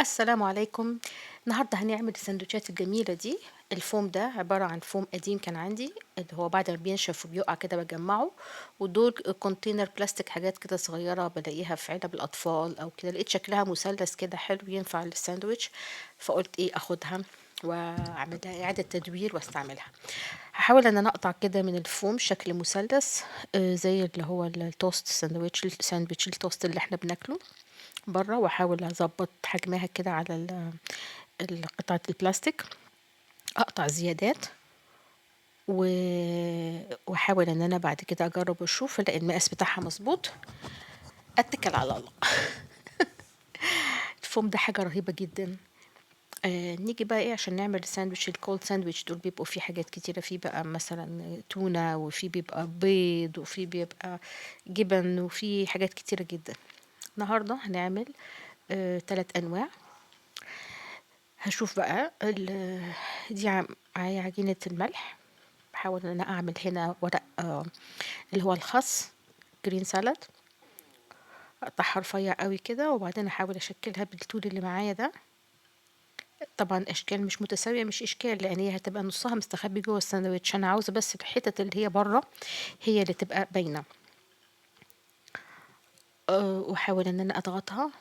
السلام عليكم. النهارده هنعمل السندوتشات الجميلة دي. الفوم ده عبارة عن فوم قديم كان عندي، اللي هو بعد ما بينشف وبيقع كده بجمعه، ودول كونتينر بلاستيك، حاجات كده صغيرة بلاقيها في علب الأطفال أو كده، لقيت شكلها مثلث كده حلو ينفع للساندوتش، فقلت ايه اخدها واعملها إعادة تدوير واستعملها. هحاول ان انا اقطع كده من الفوم شكل مثلث، زي اللي هو التوست ساندويتش التوست اللي احنا بناكله بره، واحاول اظبط حجمها كده على قطعة البلاستيك، اقطع زيادات واحاول ان انا بعد كده اجرب واشوف الاقي المقاس بتاعها مظبوط، اتكل على الله. الفوم ده حاجة رهيبة جدا. نيجي بقى ايه عشان نعمل الساندوتش الكولد ساندوتش، دول بيبقوا فيه حاجات كتيرة، فيه بقى مثلا تونة، وفيه بيبقى بيض، وفيه بيبقى جبن، وفيه حاجات كتيرة جدا. النهاردة هنعمل 3 أنواع. هشوف بقى دي معايا عجينة الملح، بحاول ان انا اعمل هنا ورق اللي هو الخس، جرين سالاد، اقطعها رفيع قوي كده، وبعدين احاول اشكلها بالطول اللي معايا ده. طبعا اشكال مش متساويه مش اشكال، لان هي هتبقى نصها مستخبي جوه الساندوتش، انا عاوزه بس الحتت اللي هي بره هي اللي تبقى باينه. واحاول ان انا اضغطها.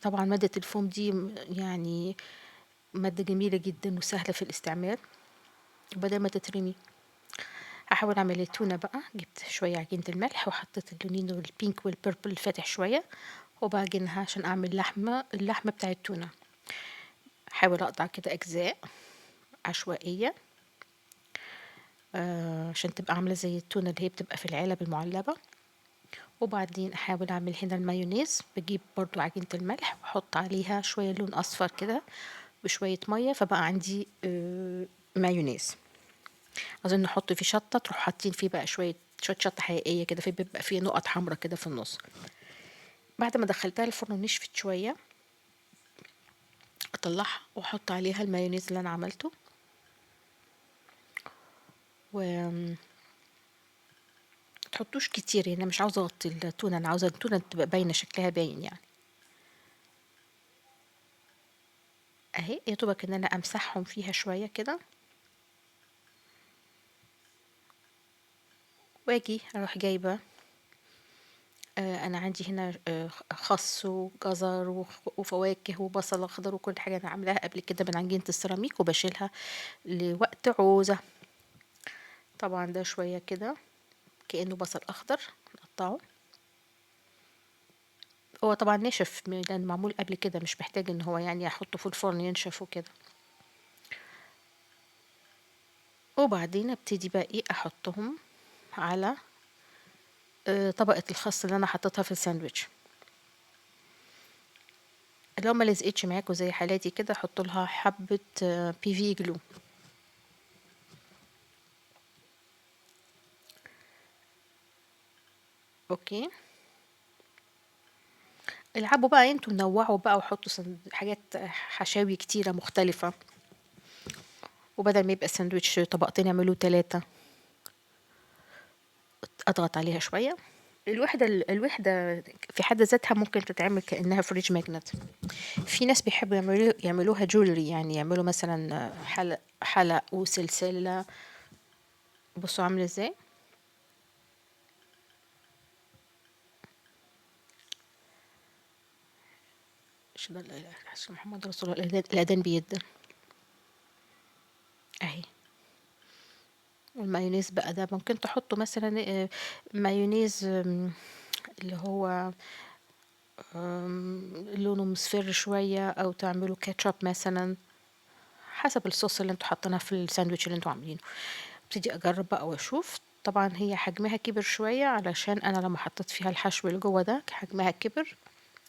طبعا ماده الفوم دي يعني ماده جميله جدا وسهله في الاستعمال، بدل ما تترمي. هحاول اعمل التونه بقى، جبت شويه عجينه الملح وحطيت اللونين والبينك والبيربل الفاتح شويه، وبعجنها عشان اعمل اللحمه بتاع التونه. احاول اقطع كده اجزاء عشوائيه، عشان تبقى عامله زي التونه اللي هي بتبقى في العلب المعلبه. وبعدين احاول اعمل هنا المايونيز، بجيب برضو عجينه الملح واحط عليها شويه لون اصفر كده بشويه ميه، فبقى عندي مايونيز. اظن نحط فيه شطه، تروح حاطين فيه بقى شويه شطه حقيقيه كده، بيبقى فيه نقط حمراء كده في النص. بعد ما دخلتها الفرن ونشفت شويه، اطلعها واحط عليها المايونيز اللي انا عملته. و تحطوش كتير، يعني انا مش عاوزه اغطي التونه، انا عاوزه التونه تبقى باينه شكلها باين يعني. اهي يا دوبك ان انا امسحهم فيها شويه كده، واجي اروح جايبه. انا عندي هنا خس وجزر وفواكه وبصل اخضر وكل حاجه انا عاملاها قبل كده من عجينه السيراميك، وبشيلها لوقت عوزه. طبعا ده شويه كده كانه بصل اخضر، نقطعه. هو طبعا ناشف لان معمول قبل كده، مش محتاج ان هو يعني احطه في الفرن ينشف وكده. وبعدين ابتدي بقى ايه احطهم على طبقة الخس اللي انا حطيتها في الساندوتش. لو ما لزقتش معاكوا زي حالاتي كده، حط لها حبة بي في جلو. اوكي، العبوا بقى انتوا، نوعوا بقى وحطوا حاجات حشاوي كتيرة مختلفة، وبدل ما يبقى الساندوتش طبقتين اعملوا 3. اضغط عليها شوية. الوحدة في حد ذاتها ممكن تتعمل كأنها فريج ماجنت. في ناس بيحبوا يعملوها جولري، يعني يعملوا مثلا حلق وسلسلة. بصوا عاملة ازاي. اشهد ان لا اله الا الله أشهد محمد رسول الله. الأذان بيدن اهي. والمايونيز بقى ده ممكن تحطوا مثلا مايونيز اللي هو لونه مصفر شوية، او تعملوا كاتشب مثلا، حسب الصوص اللي انتوا حاطينها في الساندوتش اللي انتوا عاملينه. ابتدي اجرب بقى واشوف. طبعا هي حجمها كبر شوية، علشان انا لما حطيت فيها الحشو اللي جوه ده حجمها كبر،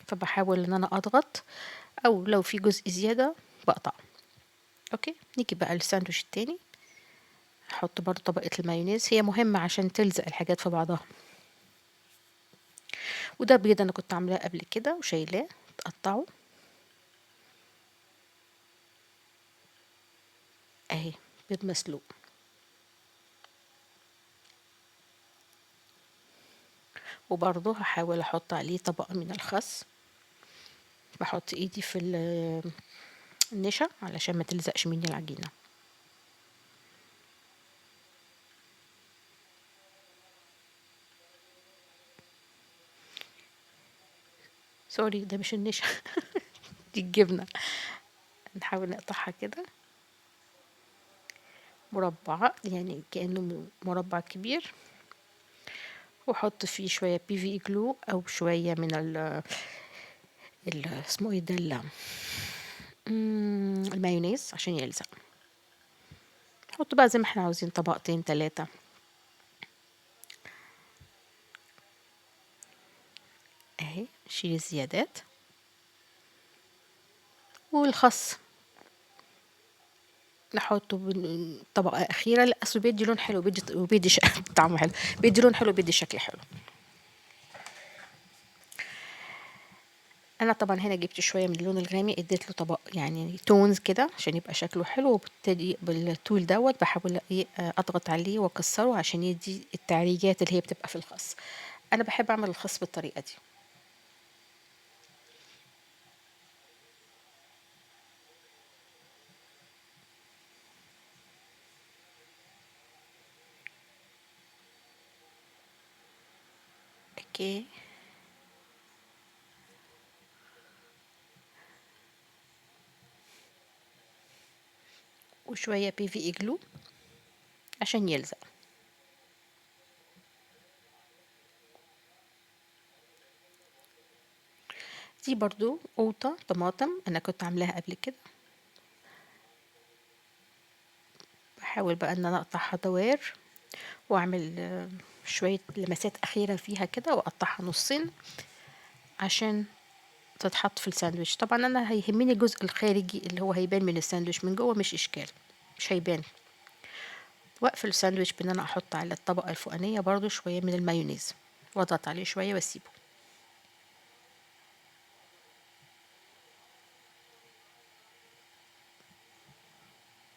فبحاول ان انا اضغط، او لو في جزء زيادة بقطع. اوكي، نيجي بقى للساندوتش التاني. احط برضو طبقة المايونيز، هي مهمة عشان تلزق الحاجات في بعضها. وده بيض انا كنت عاملاه قبل كده وشايلاه، تقطعه اهي، بيض مسلوق. وبرضه هحاول احط عليه طبقة من الخس. بحط ايدي في النشا علشان ما تلزقش مني العجينة. سوري، ده مش النشا دي الجبنة. نحاول نقطعها كده مربع، يعني كأنه مربع كبير، واحط فيه شوية بي في جلو او شوية من اسمه ايه ده المايونيز عشان يلزق. حط بقى زي ما احنا عاوزين، طبقتين 3. اهي شيل الزيادات. والخس نحطه طبقة أخيرة. لا أصله بيدي لون حلو، وبيدي طعمه حلو، بيدي لون حلو، بيدي شكل حلو. أنا طبعا هنا جبت شوية من اللون الغامق، اديت له طبق يعني تونز كده عشان يبقى شكله حلو، وبالتالي بالطول دوت بحاول ايه أضغط عليه وأكسره عشان يدي التعريجات اللي هي بتبقى في الخس. أنا بحب أعمل الخس بالطريقة دي. اوكي. وشوية بي في إجلو عشان يلزق. دي برضو قوطة طماطم أنا كنت عاملاها قبل كده. بحاول بقى ان انا اقطعها دوائر، واعمل شوية لمسات اخيرة فيها كده، واقطعها نصين عشان تتحط في الساندويتش. طبعا انا هيهمني الجزء الخارجي اللي هو هيبان من الساندويتش، من جوه مش اشكال، مش هيبان. واقفل الساندويتش بان انا احط على الطبقة الفوقانية برضو شوية من المايونيز، واضغط عليه شوية واسيبه.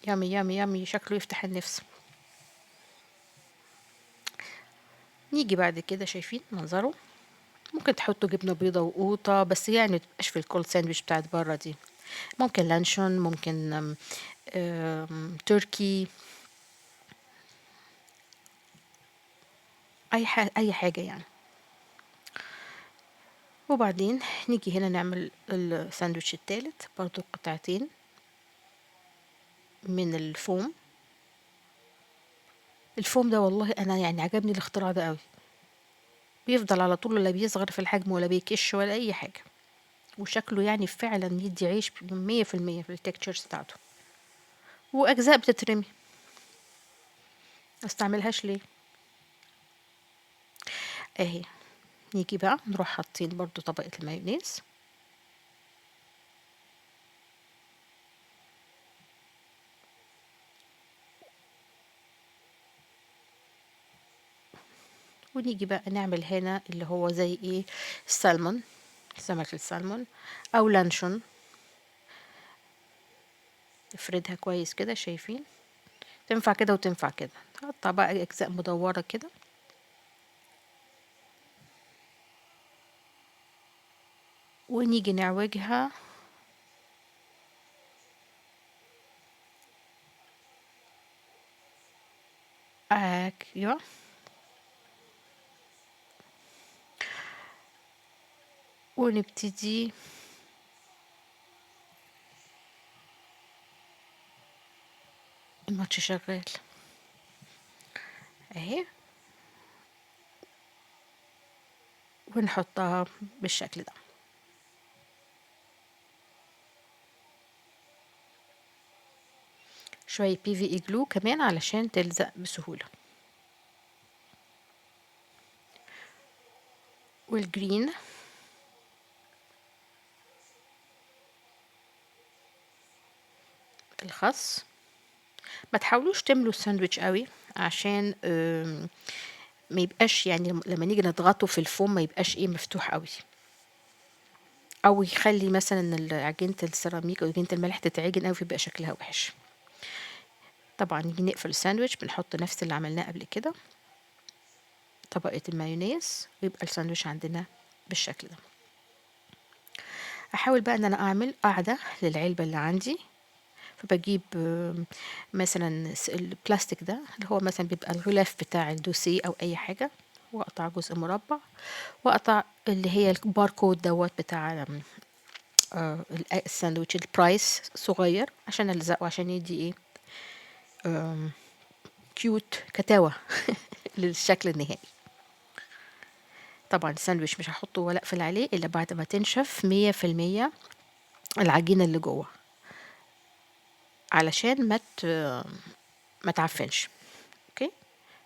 يامي يامي يامي، شكله يفتح النفس. نيجي بعد كده، شايفين منظره؟ ممكن تحطوا جبنة بيضة وقوطة، بس يعني متبقاش في الكول ساندويتش بتاعت برا دي. ممكن لانشون، ممكن تركي، اي حاجة يعني. وبعدين نيجي هنا نعمل الساندوتش التالت، برضو قطعتين من الفوم. الفوم ده والله انا يعني عجبني الاختراع ده قوي، بيفضل على طول، لا بيصغر في الحجم ولا بيكش ولا اي حاجة، وشكله يعني فعلا يدي عيش 100% في التكتشرز بتاعته. واجزاء بتترمي، استعملهاش ليه؟ اهي. نيجي بقى نروح حاطين برضو طبقة المايونيز، ونيجي بقى نعمل هنا اللي هو زي ايه، السلمون، سمك السلمون او لانشون. نفردها كويس كده، شايفين؟ تنفع كده وتنفع كده. نقطع بقى اجزاء مدورة كده، ونيجي نعوجها. ايوه. ونبتدي الماتش شغال اهي، ونحطها بالشكل ده. شوية بي في اجلو كمان علشان تلزق بسهولة. والجرين الخس. ما تحاولوش تملوا الساندويتش قوي عشان ما يبقاش يعني لما نيجي نضغطه في الفوم ما يبقاش ايه مفتوح قوي، او يخلي مثلا عجينة السيراميك او عجينة الملح تتعجن قوي فيبقى شكلها وحش. طبعا نيجي نقفل الساندويتش، بنحط نفس اللي عملناه قبل كده، طبقة المايونيز، ويبقى الساندويتش عندنا بالشكل ده. احاول بقى ان انا اعمل قاعدة للعلبة اللي عندي. فبجيب مثلا البلاستيك ده اللي هو مثلا بيبقى الغلاف بتاع الدوسيه او اي حاجة، واقطع جزء مربع، واقطع اللي هي الباركود دوت بتاع الساندوتش البرايس صغير عشان الزقه، عشان يدي ايه كيوت كتاوة للشكل النهائي. طبعا الساندوتش مش هحطه ولا اقفل عليه الا بعد ما تنشف 100% العجينة اللي جوه، علشان ما تعفنش. اوكي،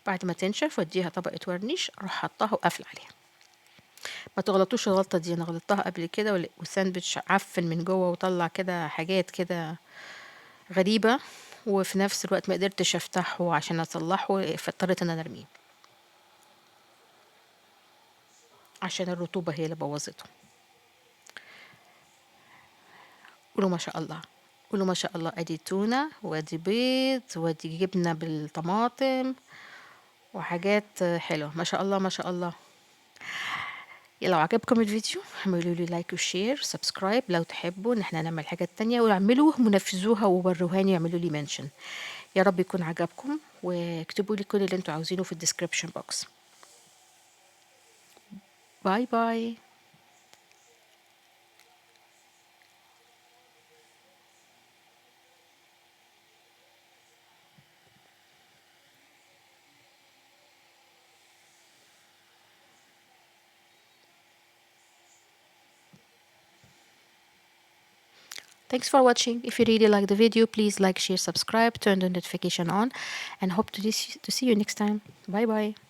بعد ما تنشف واديها طبقة ورنيش، اروح حطها وقافل عليها. ما تغلطوش الغلطة دي، انا غلطتها قبل كده والساندوتش عفن من جوه وطلع كده حاجات كده غريبة، وفي نفس الوقت ما قدرتش افتحه عشان اصلحه، فاضطريت ان انا ارميه عشان الرطوبة هي اللي بوظته. قولوا ما شاء الله، قولوا ما شاء الله. ادي تونة وادي بيض وادي جبنة بالطماطم وحاجات حلوة، ما شاء الله ما شاء الله. لو عجبكم الفيديو اعملوا لي لايك وشير سبسكرايب لو تحبوا ان احنا نعمل حاجات تانية، واعملوا ونفذوها ووروهاني واعملوا لي منشن. يا رب يكون عجبكم، واكتبوا لي كل اللي انتوا عاوزينه في الديسكريبشن بوكس. باي باي. Thanks for watching. If you really like the video, please like, share, subscribe, turn the notification on, and hope to see you next time. Bye bye.